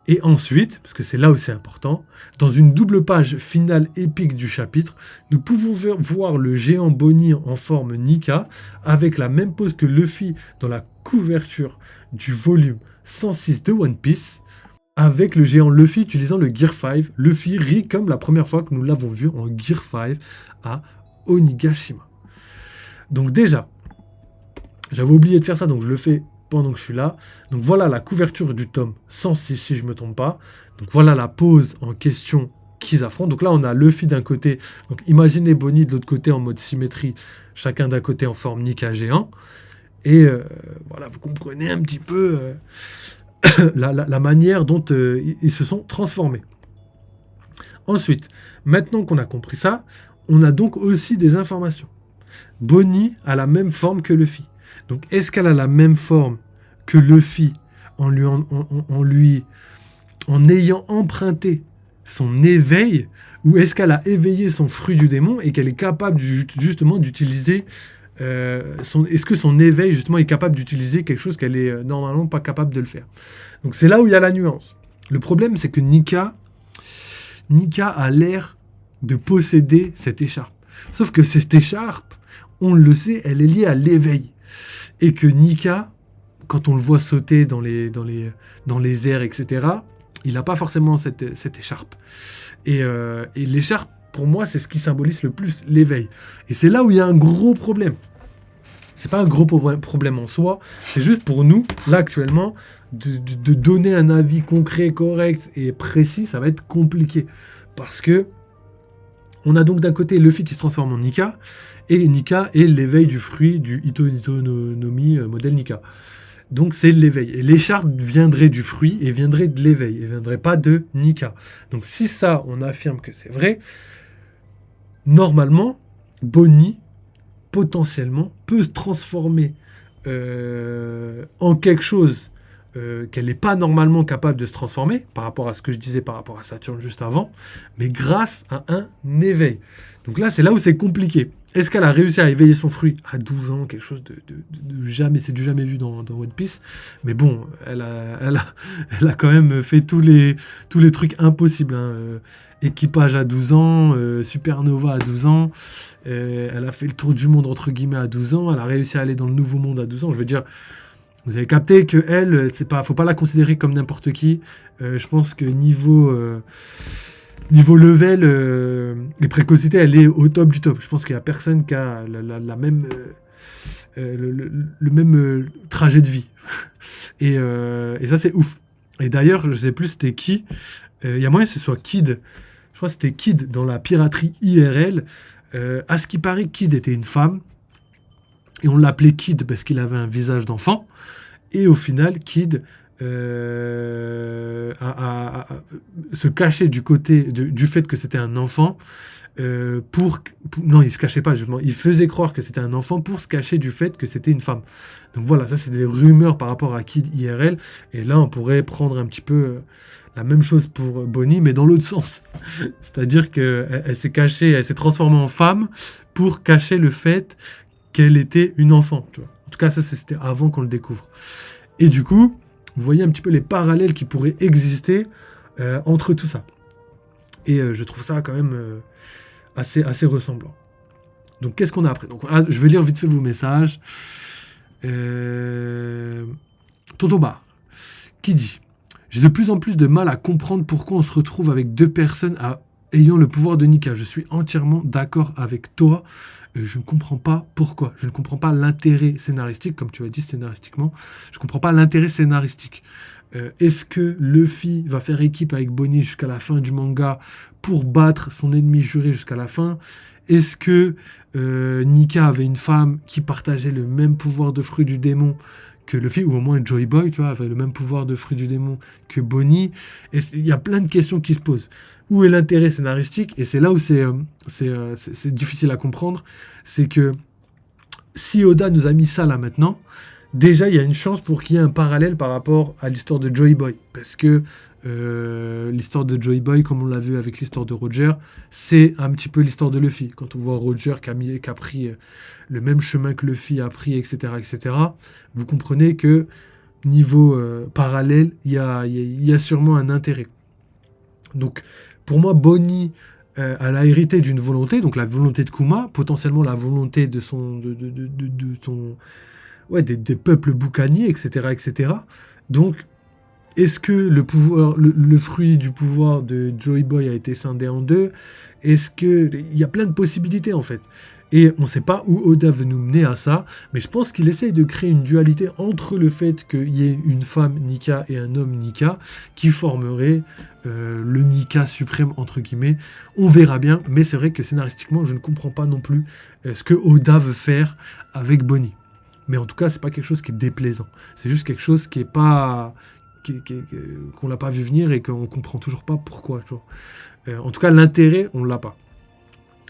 Et ensuite, parce que c'est là où c'est important, dans une double page finale épique du chapitre, nous pouvons voir le géant Bonnie en forme Nika, avec la même pose que Luffy dans la couverture du volume 106 de One Piece, avec le géant Luffy utilisant le Gear 5. Luffy rit comme la première fois que nous l'avons vu en Gear 5 à Onigashima. Donc déjà, j'avais oublié de faire ça, donc je le fais pendant que je suis là. Donc voilà la couverture du tome 106, si je ne me trompe pas. Donc voilà la pose en question qu'ils affrontent. Donc là, on a Luffy d'un côté. Donc imaginez Bonnie de l'autre côté en mode symétrie, chacun d'un côté en forme Nika géant. Et voilà, vous comprenez un petit peu la manière dont ils se sont transformés. Ensuite, maintenant qu'on a compris ça, on a donc aussi des informations. Bonnie a la même forme que Luffy. Donc, est-ce qu'elle a la même forme que Luffy en ayant emprunté son éveil, ou est-ce qu'elle a éveillé son fruit du démon et qu'elle est capable justement d'utiliser est-ce que son éveil justement est capable d'utiliser quelque chose qu'elle est normalement pas capable de le faire. Donc c'est là où il y a la nuance. Le problème, c'est que Nika a l'air de posséder cette écharpe. Sauf que cette écharpe, on le sait, elle est liée à l'éveil. Et que Nika, quand on le voit sauter dans les airs, etc., il n'a pas forcément cette écharpe. Et l'écharpe, pour moi, c'est ce qui symbolise le plus l'éveil. Et c'est là où il y a un gros problème. C'est pas un gros problème en soi, c'est juste pour nous, là actuellement, de donner un avis concret, correct et précis, ça va être compliqué. Parce que on a donc d'un côté Luffy qui se transforme en Nika, et Nika est l'éveil du fruit du Ito no Mi modèle Nika. Donc c'est l'éveil. Et l'écharpe viendrait du fruit et viendrait de l'éveil, et viendrait pas de Nika. Donc si ça, on affirme que c'est vrai, normalement, Bonnie, potentiellement, peut se transformer en quelque chose qu'elle n'est pas normalement capable de se transformer, par rapport à ce que je disais par rapport à Saturne juste avant, mais grâce à un éveil. Donc là, c'est là où c'est compliqué. Est-ce qu'elle a réussi à éveiller son fruit à 12 ans, quelque chose de jamais, c'est du jamais vu dans One Piece. Mais bon, elle a quand même fait tous les trucs impossibles. Équipage à 12 ans, Supernova à 12 ans, elle a fait le tour du monde entre guillemets à 12 ans, elle a réussi à aller dans le nouveau monde à 12 ans. Je veux dire, vous avez capté que elle, faut pas la considérer comme n'importe qui. Je pense que niveau level et précocité, elle est au top du top. Je pense qu'il y a personne qui a la même le même trajet de vie. et ça c'est ouf. Et d'ailleurs, je sais plus c'était qui. Il y a moyen que ce soit Kid. Je crois que c'était Kid dans la piraterie IRL. À ce qui paraît, Kid était une femme. Et on l'appelait Kid parce qu'il avait un visage d'enfant. Et au final, Kid se cachait du côté du fait que c'était un enfant. Non, il se cachait pas, justement. Il faisait croire que c'était un enfant pour se cacher du fait que c'était une femme. Donc voilà, ça c'est des rumeurs par rapport à Kid IRL. Et là, on pourrait prendre un petit peu la même chose pour Bonnie, mais dans l'autre sens. C'est-à-dire qu'elle s'est cachée, elle s'est transformée en femme pour cacher le fait qu'elle était une enfant. Tu vois. En tout cas, ça c'était avant qu'on le découvre. Et du coup, vous voyez un petit peu les parallèles qui pourraient exister entre tout ça. Et je trouve ça quand même assez ressemblant. Donc qu'est-ce qu'on a après? Donc, je vais lire vite fait vos messages. Tonton Bar, qui dit: j'ai de plus en plus de mal à comprendre pourquoi on se retrouve avec deux personnes ayant le pouvoir de Nika. Je suis entièrement d'accord avec toi. Je ne comprends pas pourquoi. Je ne comprends pas l'intérêt scénaristique, comme tu as dit scénaristiquement. Je ne comprends pas l'intérêt scénaristique. Est-ce que Luffy va faire équipe avec Bonnie jusqu'à la fin du manga pour battre son ennemi juré jusqu'à la fin? Est-ce que Nika avait une femme qui partageait le même pouvoir de fruit du démon que Luffy, ou au moins Joy Boy, tu vois, avait le même pouvoir de fruit du démon que Bonnie? Il y a plein de questions qui se posent. Où est l'intérêt scénaristique? Et c'est là où c'est difficile à comprendre. C'est que si Oda nous a mis ça là maintenant, déjà il y a une chance pour qu'il y ait un parallèle par rapport à l'histoire de Joy Boy. Parce que l'histoire de Joy Boy, comme on l'a vu avec l'histoire de Roger, c'est un petit peu l'histoire de Luffy. Quand on voit Roger qui a pris le même chemin que Luffy a pris, etc., etc., vous comprenez que niveau parallèle, il y a sûrement un intérêt. Donc, pour moi, Bonnie, elle a hérité d'une volonté, donc la volonté de Kuma, potentiellement la volonté de son, de son, ouais, des peuples boucaniers, etc., etc. Donc, est-ce que le fruit du pouvoir de Joey Boy a été scindé en deux? Est-ce que il y a plein de possibilités en fait. Et on ne sait pas où Oda veut nous mener à ça, mais je pense qu'il essaye de créer une dualité entre le fait qu'il y ait une femme Nika et un homme Nika qui formerait le Nika suprême entre guillemets. On verra bien, mais c'est vrai que scénaristiquement, je ne comprends pas non plus ce que Oda veut faire avec Bonnie. Mais en tout cas, c'est pas quelque chose qui est déplaisant. C'est juste quelque chose qui est pas qu'on l'a pas vu venir et qu'on comprend toujours pas pourquoi. En tout cas, l'intérêt, on l'a pas.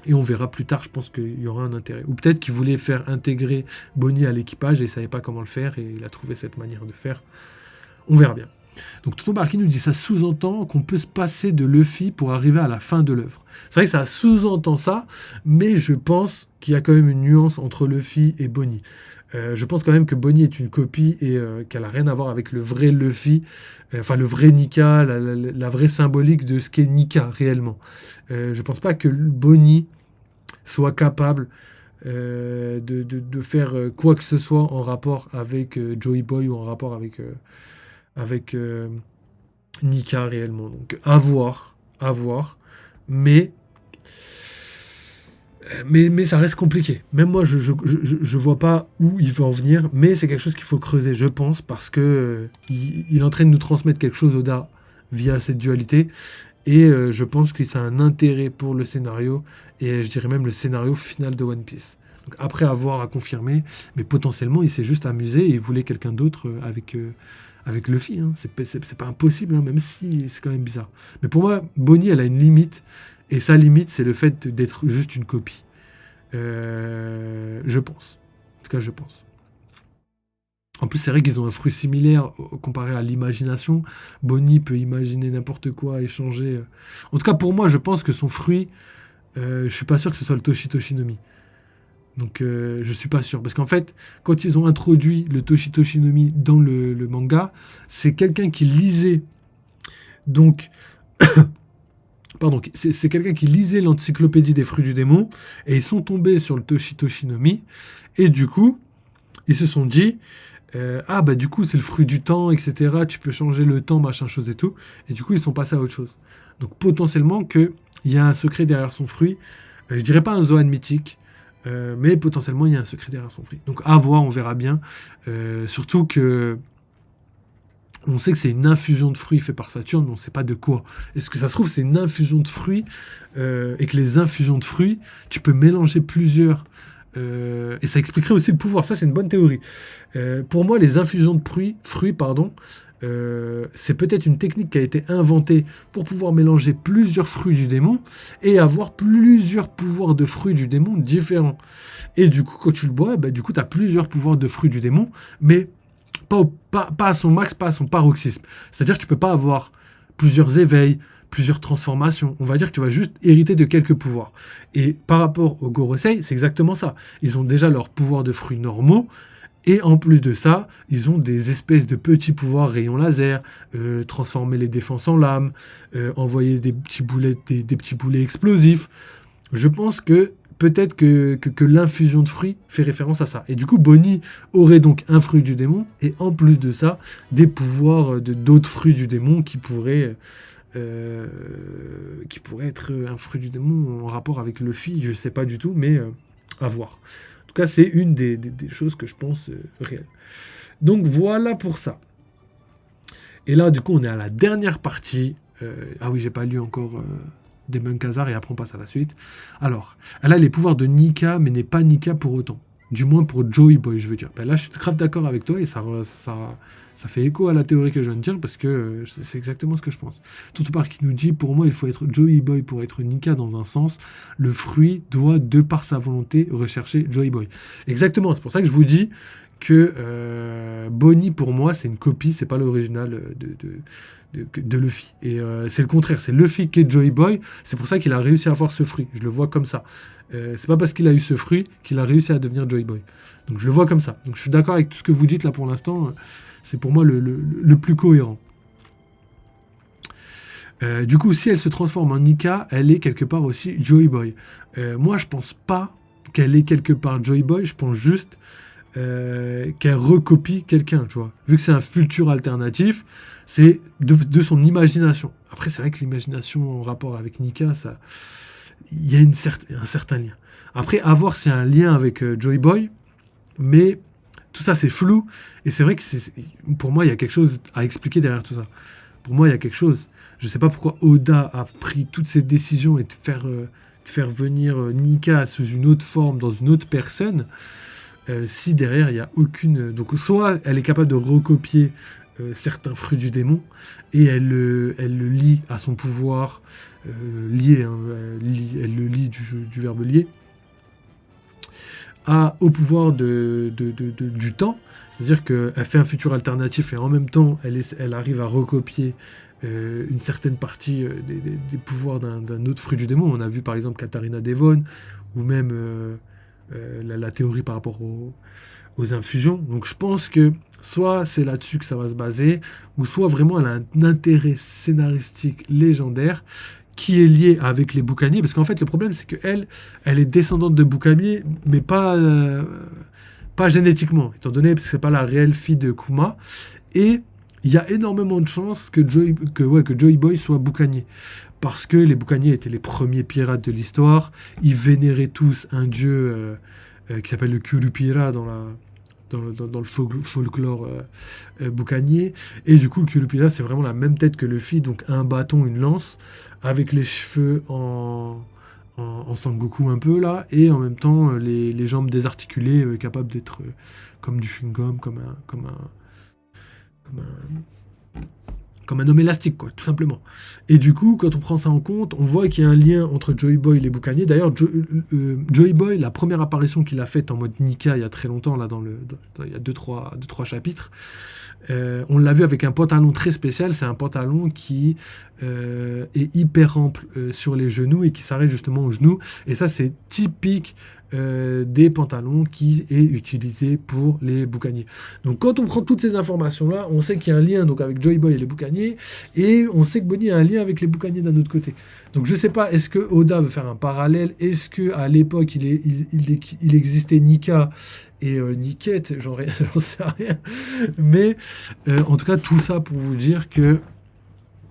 Et on verra plus tard, je pense qu'il y aura un intérêt. Ou peut-être qu'il voulait faire intégrer Bonnie à l'équipage et il savait pas comment le faire et il a trouvé cette manière de faire. On verra bien. Donc Tonton Barky nous dit ça sous-entend qu'on peut se passer de Luffy pour arriver à la fin de l'œuvre. C'est vrai que ça sous-entend ça, mais je pense qu'il y a quand même une nuance entre Luffy et Bonnie. Je pense quand même que Bonnie est une copie et qu'elle n'a rien à voir avec le vrai Luffy, enfin le vrai Nika, la vraie symbolique de ce qu'est Nika réellement. Je pense pas que Bonnie soit capable de faire quoi que ce soit en rapport avec Joey Boy ou en rapport avec Nika réellement. Donc à voir, mais ça reste compliqué. Même moi, je vois pas où il veut en venir, mais c'est quelque chose qu'il faut creuser, je pense, parce que il est en train de nous transmettre quelque chose, Oda, via cette dualité, et je pense que ça a un intérêt pour le scénario, et je dirais même le scénario final de One Piece. Donc après avoir à confirmer, mais potentiellement, il s'est juste amusé et il voulait quelqu'un d'autre avec Luffy. Hein. C'est pas impossible, hein, même si c'est quand même bizarre. Mais pour moi, Bonnie, elle a une limite. Et sa limite, c'est le fait d'être juste une copie. Je pense. En tout cas, je pense. En plus, c'est vrai qu'ils ont un fruit similaire comparé à l'imagination. Bonnie peut imaginer n'importe quoi, échanger. En tout cas, pour moi, je pense que son fruit, je suis pas sûr que ce soit le Toshi-Toshi-no-Mi. Donc, je suis pas sûr. Parce qu'en fait, quand ils ont introduit le Toshi-Toshi-no-Mi dans le manga, c'est quelqu'un qui lisait... Donc... Pardon, c'est quelqu'un qui lisait l'encyclopédie des fruits du démon et ils sont tombés sur le Toshi-Toshi-no-Mi et du coup, ils se sont dit ah bah du coup c'est le fruit du temps, etc. Tu peux changer le temps, machin chose et tout. Et du coup, ils sont passés à autre chose. Donc potentiellement qu'il y a un secret derrière son fruit. Je dirais pas un Zoan mythique, mais potentiellement il y a un secret derrière son fruit. Donc à voir, on verra bien. Surtout que on sait que c'est une infusion de fruits faite par Saturne, mais on ne sait pas de quoi. Est-ce que ça se trouve, c'est une infusion de fruits, et que les infusions de fruits, tu peux mélanger plusieurs, et ça expliquerait aussi le pouvoir. Ça, c'est une bonne théorie. Pour moi, les infusions de fruits, c'est peut-être une technique qui a été inventée pour pouvoir mélanger plusieurs fruits du démon et avoir plusieurs pouvoirs de fruits du démon différents. Et du coup, quand tu le bois, bah, du coup, tu as plusieurs pouvoirs de fruits du démon, mais pas à son max, pas à son paroxysme. C'est-à-dire que tu peux pas avoir plusieurs éveils, plusieurs transformations. On va dire que tu vas juste hériter de quelques pouvoirs. Et par rapport au Gorosei, c'est exactement ça. Ils ont déjà leurs pouvoirs de fruits normaux, et en plus de ça, ils ont des espèces de petits pouvoirs rayons laser, transformer les défenses en lames, envoyer des petits boulets explosifs. Je pense que peut-être que l'infusion de fruits fait référence à ça. Et du coup, Bonnie aurait donc un fruit du démon, et en plus de ça, des pouvoirs d'autres fruits du démon qui pourraient être un fruit du démon en rapport avec Luffy, je ne sais pas du tout, mais à voir. En tout cas, c'est une des choses que je pense réelles. Donc voilà pour ça. Et là, du coup, on est à la dernière partie. Ah oui, j'ai pas lu encore... des Munkazar, et après on passe à la suite. Alors, elle a les pouvoirs de Nika, mais n'est pas Nika pour autant. Du moins pour Joey Boy, je veux dire. Ben là, je suis grave d'accord avec toi, et ça fait écho à la théorie que je viens de dire, parce que c'est exactement ce que je pense. Tout part qui nous dit, pour moi, il faut être Joey Boy pour être Nika dans un sens. Le fruit doit, de par sa volonté, rechercher Joey Boy. Exactement, c'est pour ça que je vous dis que Bonnie, pour moi, c'est une copie, c'est pas l'original de Luffy. Et c'est le contraire, c'est Luffy qui est Joey Boy, c'est pour ça qu'il a réussi à avoir ce fruit. Je le vois comme ça. C'est pas parce qu'il a eu ce fruit qu'il a réussi à devenir Joey Boy. Donc je le vois comme ça. Donc je suis d'accord avec tout ce que vous dites là pour l'instant. C'est pour moi le plus cohérent. Du coup, si elle se transforme en Nika, elle est quelque part aussi Joy Boy. Moi, je pense pas qu'elle est quelque part Joy Boy, je pense juste qu'elle recopie quelqu'un, tu vois. Vu que c'est un futur alternatif, c'est de son imagination. Après, c'est vrai que l'imagination en rapport avec Nika, ça, il y a un certain lien. Après, à voir c'est un lien avec Joy Boy, mais tout ça, c'est flou. Et c'est vrai que pour moi, il y a quelque chose à expliquer derrière tout ça. Pour moi, il y a quelque chose. Je sais pas pourquoi Oda a pris toutes ces décisions et de faire venir Nika sous une autre forme, dans une autre personne, si derrière, il n'y a aucune... Donc, soit elle est capable de recopier certains fruits du démon, et elle le lie à son pouvoir, lié, hein, elle le lie du verbe lier, au pouvoir du temps, c'est-à-dire qu'elle fait un futur alternatif et en même temps elle arrive à recopier une certaine partie des pouvoirs d'un autre fruit du démon. On a vu par exemple Katharina Devon ou même la théorie par rapport aux infusions. Donc je pense que soit c'est là-dessus que ça va se baser, ou soit vraiment elle a un intérêt scénaristique légendaire qui est lié avec les boucaniers, parce qu'en fait le problème c'est qu'elle elle est descendante de boucaniers, mais pas génétiquement, étant donné que c'est pas la réelle fille de Kuma, et il y a énormément de chances que Joy Boy soit boucanier, parce que les boucaniers étaient les premiers pirates de l'histoire, ils vénéraient tous un dieu qui s'appelle le Curupira dans le folklore boucanier. Et du coup, le Curupira, c'est vraiment la même tête que Luffy, donc un bâton, une lance, avec les cheveux en Sangoku un peu là, et en même temps les jambes désarticulées, capables d'être comme du chewing-gum, comme comme un homme élastique, quoi, tout simplement. Et du coup, quand on prend ça en compte, on voit qu'il y a un lien entre Joy Boy et les boucaniers. D'ailleurs, Joy Boy, la première apparition qu'il a faite en mode Nika il y a très longtemps, là, il y a 2-3 chapitres, on l'a vu avec un pantalon très spécial. C'est un pantalon qui est hyper ample sur les genoux et qui s'arrête justement aux genoux. Et ça, c'est typique des pantalons qui est utilisé pour les boucaniers. Donc quand on prend toutes ces informations-là, on sait qu'il y a un lien donc, avec Joy Boy et les boucaniers, et on sait que Bonnie a un lien avec les boucaniers d'un autre côté. Donc je sais pas, est-ce que Oda veut faire un parallèle? Est-ce qu'à l'époque, il existait Nika et Niket? J'en sais rien. Mais en tout cas, tout ça pour vous dire que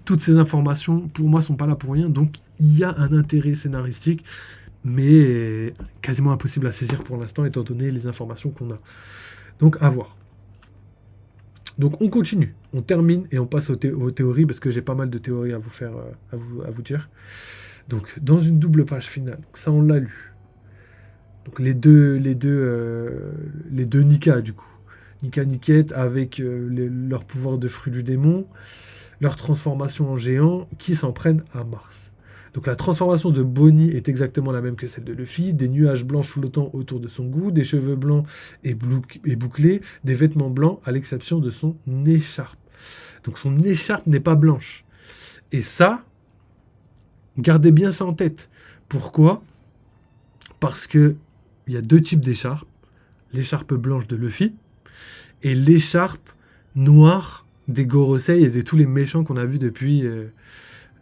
toutes ces informations, pour moi, sont pas là pour rien. Donc il y a un intérêt scénaristique, mais quasiment impossible à saisir pour l'instant, étant donné les informations qu'on a. Donc, à voir. Donc, on continue, on termine et on passe aux théories, parce que j'ai pas mal de théories à vous faire, à vous dire. Donc, dans une double page finale, donc ça, on l'a lu. Donc, les deux Nika, du coup. Nika Niket, avec leur pouvoir de fruit du démon, leur transformation en géant, qui s'en prennent à Mars. Donc la transformation de Bonnie est exactement la même que celle de Luffy, des nuages blancs flottant autour de son cou, des cheveux blancs et bouclés, des vêtements blancs à l'exception de son écharpe. Donc son écharpe n'est pas blanche. Et ça, gardez bien ça en tête. Pourquoi ? Parce que il y a deux types d'écharpes. L'écharpe blanche de Luffy et l'écharpe noire des Gorosei et de tous les méchants qu'on a vus depuis...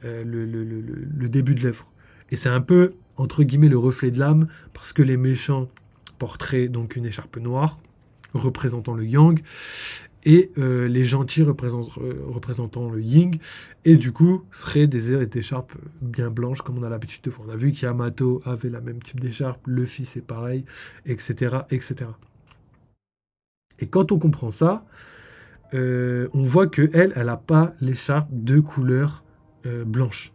le début de l'œuvre. Et c'est un peu, entre guillemets, le reflet de l'âme, parce que les méchants porteraient donc une écharpe noire, représentant le yang, et les gentils représentant le yin, et du coup, seraient des écharpes bien blanches, comme on a l'habitude de voir. On a vu qu'Yamato avait la même type d'écharpe, Luffy c'est pareil, etc., etc. Et quand on comprend ça, on voit qu'elle n'a pas l'écharpe de couleur blanche.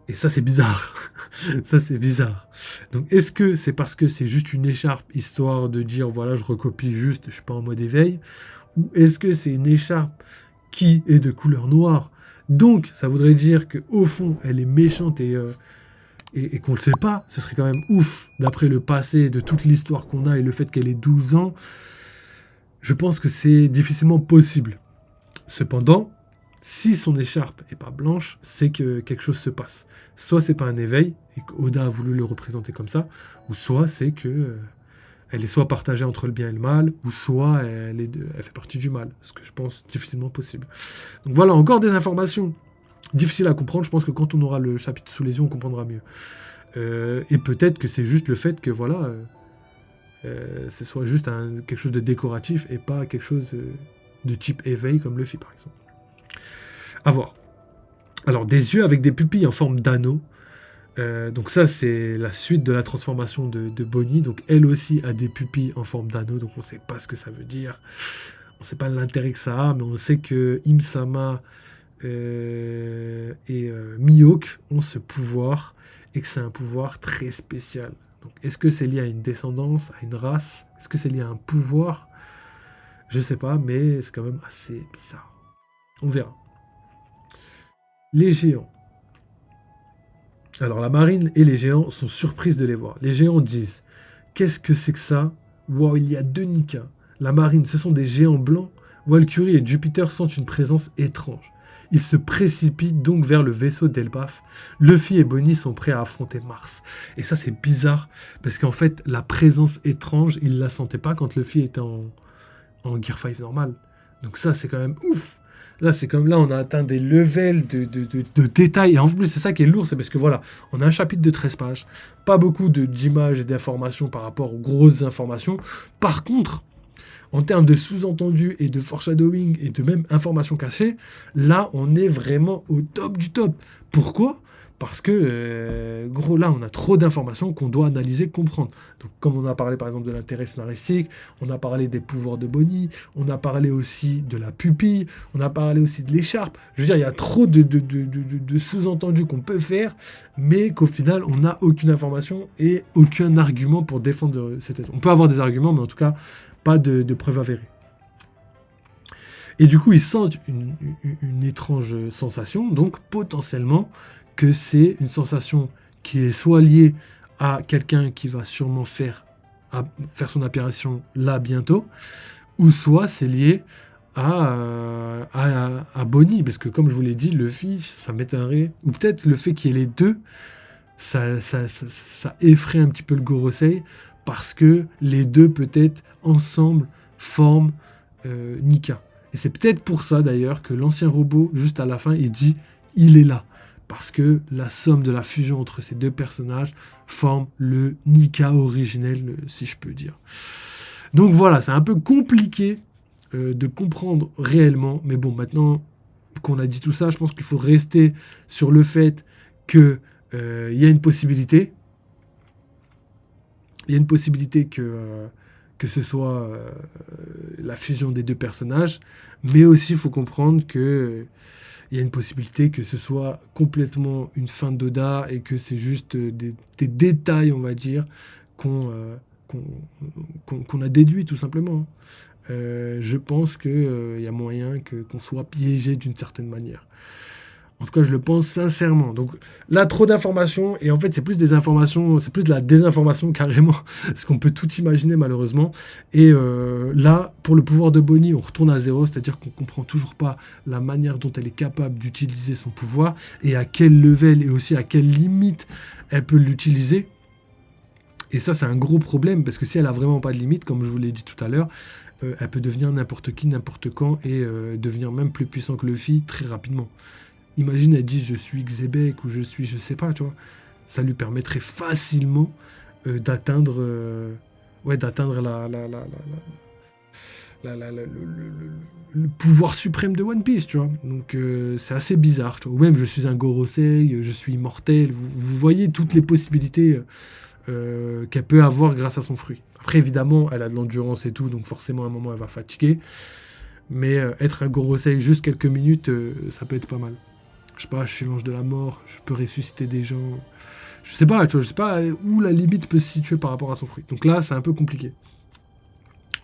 Et ça, c'est bizarre. Ça, c'est bizarre. Donc, est-ce que c'est parce que c'est juste une écharpe, histoire de dire, voilà, je recopie juste, je suis pas en mode éveil, ou est-ce que c'est une écharpe qui est de couleur noire, donc ça voudrait dire qu'au fond, elle est méchante et qu'on le sait pas? Ce serait quand même ouf, d'après le passé, de toute l'histoire qu'on a et le fait qu'elle ait 12 ans. Je pense que c'est difficilement possible. Cependant, si son écharpe est pas blanche, c'est que quelque chose se passe. Soit c'est pas un éveil, et qu'Oda a voulu le représenter comme ça, ou soit c'est que elle est soit partagée entre le bien et le mal, ou soit elle fait partie du mal, ce que je pense difficilement possible. Donc voilà, encore des informations difficiles à comprendre. Je pense que quand on aura le chapitre sous les yeux, on comprendra mieux. Et peut-être que c'est juste le fait que voilà, ce soit juste quelque chose de décoratif et pas quelque chose de type éveil comme Luffy par exemple. À voir. Alors des yeux avec des pupilles en forme d'anneau. Donc ça c'est la suite de la transformation de Bonnie. Donc elle aussi a des pupilles en forme d'anneau. Donc on ne sait pas ce que ça veut dire. On ne sait pas l'intérêt que ça a, mais on sait que Im-sama et Mihawk ont ce pouvoir et que c'est un pouvoir très spécial. Donc, est-ce que c'est lié à une descendance, à une race? Est-ce que c'est lié à un pouvoir? Je sais pas, mais c'est quand même assez bizarre. On verra. Les géants. Alors la marine et les géants sont surprises de les voir. Les géants disent: qu'est-ce que c'est que ça? Wow, il y a 2 Nika. La marine, ce sont des géants blancs. Valkyrie et Jupiter sentent une présence étrange. Ils se précipitent donc vers le vaisseau d'Elbaf. Luffy et Bonnie sont prêts à affronter Mars. Et ça c'est bizarre, parce qu'en fait la présence étrange, ils la sentaient pas quand Luffy était en Gear 5 normal. Donc ça c'est quand même ouf. Là, c'est comme là, on a atteint des levels de détails. Et en plus, c'est ça qui est lourd, c'est parce que voilà, on a un chapitre de 13 pages, pas beaucoup d'images et d'informations par rapport aux grosses informations. Par contre, en termes de sous-entendus et de foreshadowing et de même informations cachées, là, on est vraiment au top du top. Pourquoi? Parce que, gros, là, on a trop d'informations qu'on doit analyser, comprendre. Donc, comme on a parlé, par exemple, de l'intérêt scénaristique, on a parlé des pouvoirs de Bonnie, on a parlé aussi de la pupille, on a parlé aussi de l'écharpe. Je veux dire, il y a trop de sous-entendus qu'on peut faire, mais qu'au final, on n'a aucune information et aucun argument pour défendre cette thèse. On peut avoir des arguments, mais en tout cas, pas de preuves avérées. Et du coup, ils sentent une étrange sensation, donc potentiellement que c'est une sensation qui est soit liée à quelqu'un qui va sûrement faire son apparition là bientôt, ou soit c'est lié à Bonnie, parce que comme je vous l'ai dit, Luffy, ça m'étonnerait, ou peut-être le fait qu'il y ait les deux, ça effraie un petit peu le Gorosei, parce que les deux peut-être ensemble forment Nika. Et c'est peut-être pour ça d'ailleurs que l'ancien robot, juste à la fin, il dit « il est là ». Parce que la somme de la fusion entre ces deux personnages forme le Nika originel, si je peux dire. Donc voilà, c'est un peu compliqué de comprendre réellement. Mais bon, maintenant qu'on a dit tout ça, je pense qu'il faut rester sur le fait qu'il y a une possibilité. Il y a une possibilité que ce soit la fusion des deux personnages, mais aussi il faut comprendre que il y a une possibilité que ce soit complètement une fin d'Oda et que c'est juste des détails, on va dire, qu'on a déduits tout simplement. Je pense qu'il y a moyen qu'on soit piégé d'une certaine manière. En tout cas, je le pense sincèrement. Donc là, trop d'informations, et en fait, c'est plus des informations, c'est plus de la désinformation carrément, parce qu'on peut tout imaginer malheureusement. Et là, pour le pouvoir de Bonnie, on retourne à zéro, c'est-à-dire qu'on comprend toujours pas la manière dont elle est capable d'utiliser son pouvoir, et à quel level, et aussi à quelle limite elle peut l'utiliser. Et ça, c'est un gros problème, parce que si elle a vraiment pas de limite, comme je vous l'ai dit tout à l'heure, elle peut devenir n'importe qui, n'importe quand, et devenir même plus puissant que Luffy très rapidement. Imagine, elle dit je suis Xebec ou je suis je sais pas, tu vois. Ça lui permettrait facilement d'atteindre le pouvoir suprême de One Piece, tu vois. Donc c'est assez bizarre, tu vois. Ou même je suis un Gorosei, je suis immortel. Vous voyez toutes les possibilités qu'elle peut avoir grâce à son fruit. Après, évidemment, elle a de l'endurance et tout, donc forcément à un moment elle va fatiguer. Mais être un Gorosei juste quelques minutes, ça peut être pas mal. Je sais pas, je suis l'ange de la mort, je peux ressusciter des gens. Je sais pas, tu vois, je sais pas où la limite peut se situer par rapport à son fruit. Donc là, c'est un peu compliqué.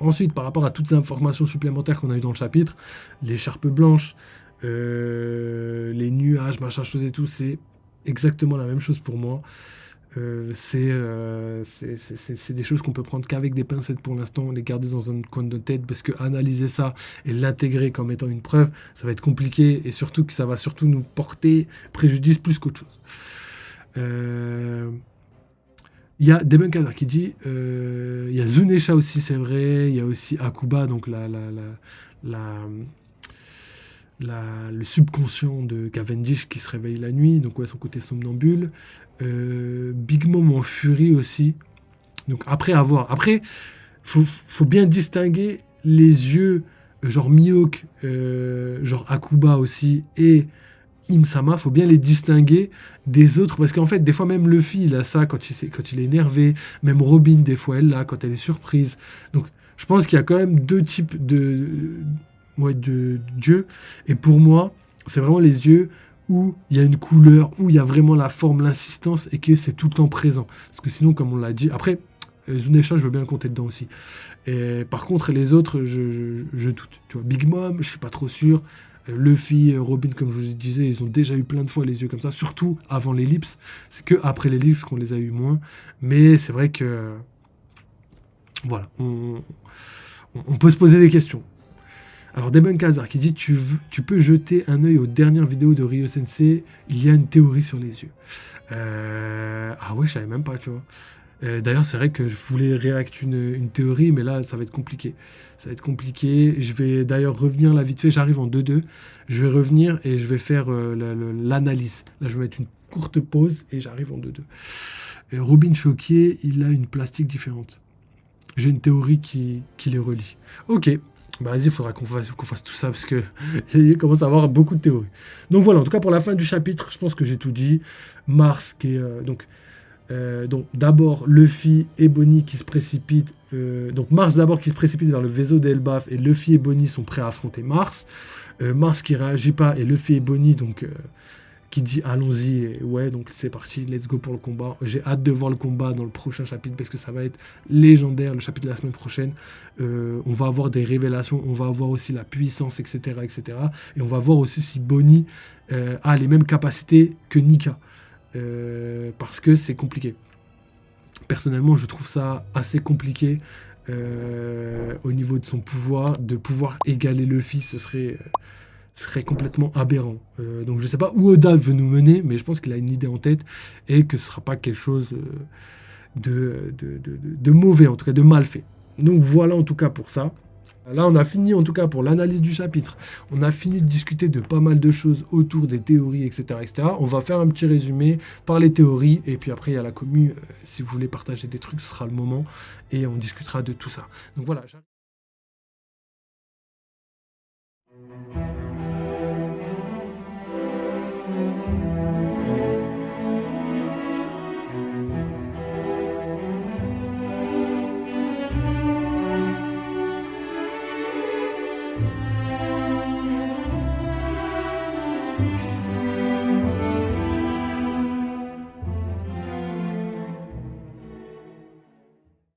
Ensuite, par rapport à toutes les informations supplémentaires qu'on a eues dans le chapitre, l'écharpe blanche, les nuages, machin chose et tout, c'est exactement la même chose pour moi. C'est des choses qu'on peut prendre qu'avec des pincettes pour l'instant, les garder dans un coin de tête, parce que analyser ça et l'intégrer comme étant une preuve, ça va être compliqué, et surtout que ça va surtout nous porter préjudice plus qu'autre chose. Il y a Debunkadar qui dit, il y a Zunesha aussi, c'est vrai. Il y a aussi Akuba, donc la- le subconscient de Cavendish qui se réveille la nuit, donc ouais, son côté somnambule. Big Mom en furie aussi. Donc après avoir, après faut bien distinguer les yeux, genre Mihawk, genre Akuba aussi et Im-sama, faut bien les distinguer des autres parce qu'en fait des fois même Luffy il a ça quand il est énervé, même Robin des fois elle l'a quand elle est surprise. Donc je pense qu'il y a quand même deux types de dieux et pour moi c'est vraiment les yeux où il y a une couleur, où il y a vraiment la forme, l'insistance et que c'est tout le temps présent. Parce que sinon comme on l'a dit, après Zunesha je veux bien le compter dedans aussi. Et par contre, les autres, je doute. Tu vois, Big Mom, je suis pas trop sûr. Luffy, Robin, comme je vous disais, ils ont déjà eu plein de fois les yeux comme ça, surtout avant l'ellipse. C'est que après l'ellipse qu'on les a eu moins. Mais c'est vrai que voilà, on peut se poser des questions. Alors Demon Kazar qui dit tu peux jeter un œil aux dernières vidéos de Ryo Sensei, il y a une théorie sur les yeux. Ah ouais, je savais même pas, tu vois. D'ailleurs, c'est vrai que je voulais réacter une théorie, mais là, ça va être compliqué. Ça va être compliqué. Je vais d'ailleurs revenir là vite fait. J'arrive en 2-2. Je vais revenir et je vais faire l'analyse. Là, je vais mettre une courte pause et j'arrive en 2-2. Robin Choquier, il a une plastique différente. J'ai une théorie qui les relie. Ok. Bah vas-y, il faudra qu'on fasse tout ça parce que il commence à avoir beaucoup de théories. Donc voilà, en tout cas pour la fin du chapitre, je pense que j'ai tout dit. Mars qui est donc d'abord Luffy et Bonnie qui se précipitent. Donc Mars d'abord qui se précipite vers le vaisseau d'Elbaf et Luffy et Bonnie sont prêts à affronter Mars. Mars qui réagit pas et Luffy et Bonnie donc qui dit allons-y et ouais donc c'est parti, let's go pour le combat. J'ai hâte de voir le combat dans le prochain chapitre parce que ça va être légendaire, le chapitre de la semaine prochaine. On va avoir des révélations, on va avoir aussi la puissance, etc. etc. Et on va voir aussi si Bonnie a les mêmes capacités que Nika. Parce que c'est compliqué. Personnellement, je trouve ça assez compliqué au niveau de son pouvoir. De pouvoir égaler Luffy, ce serait complètement aberrant. Donc je sais pas où Oda veut nous mener, mais je pense qu'il a une idée en tête et que ce sera pas quelque chose de mauvais, en tout cas de mal fait. Donc voilà en tout cas pour ça. Là, on a fini en tout cas pour l'analyse du chapitre. On a fini de discuter de pas mal de choses autour des théories, etc. etc. On va faire un petit résumé par les théories et puis après il y a la commu. Si vous voulez partager des trucs, ce sera le moment et on discutera de tout ça. Donc voilà.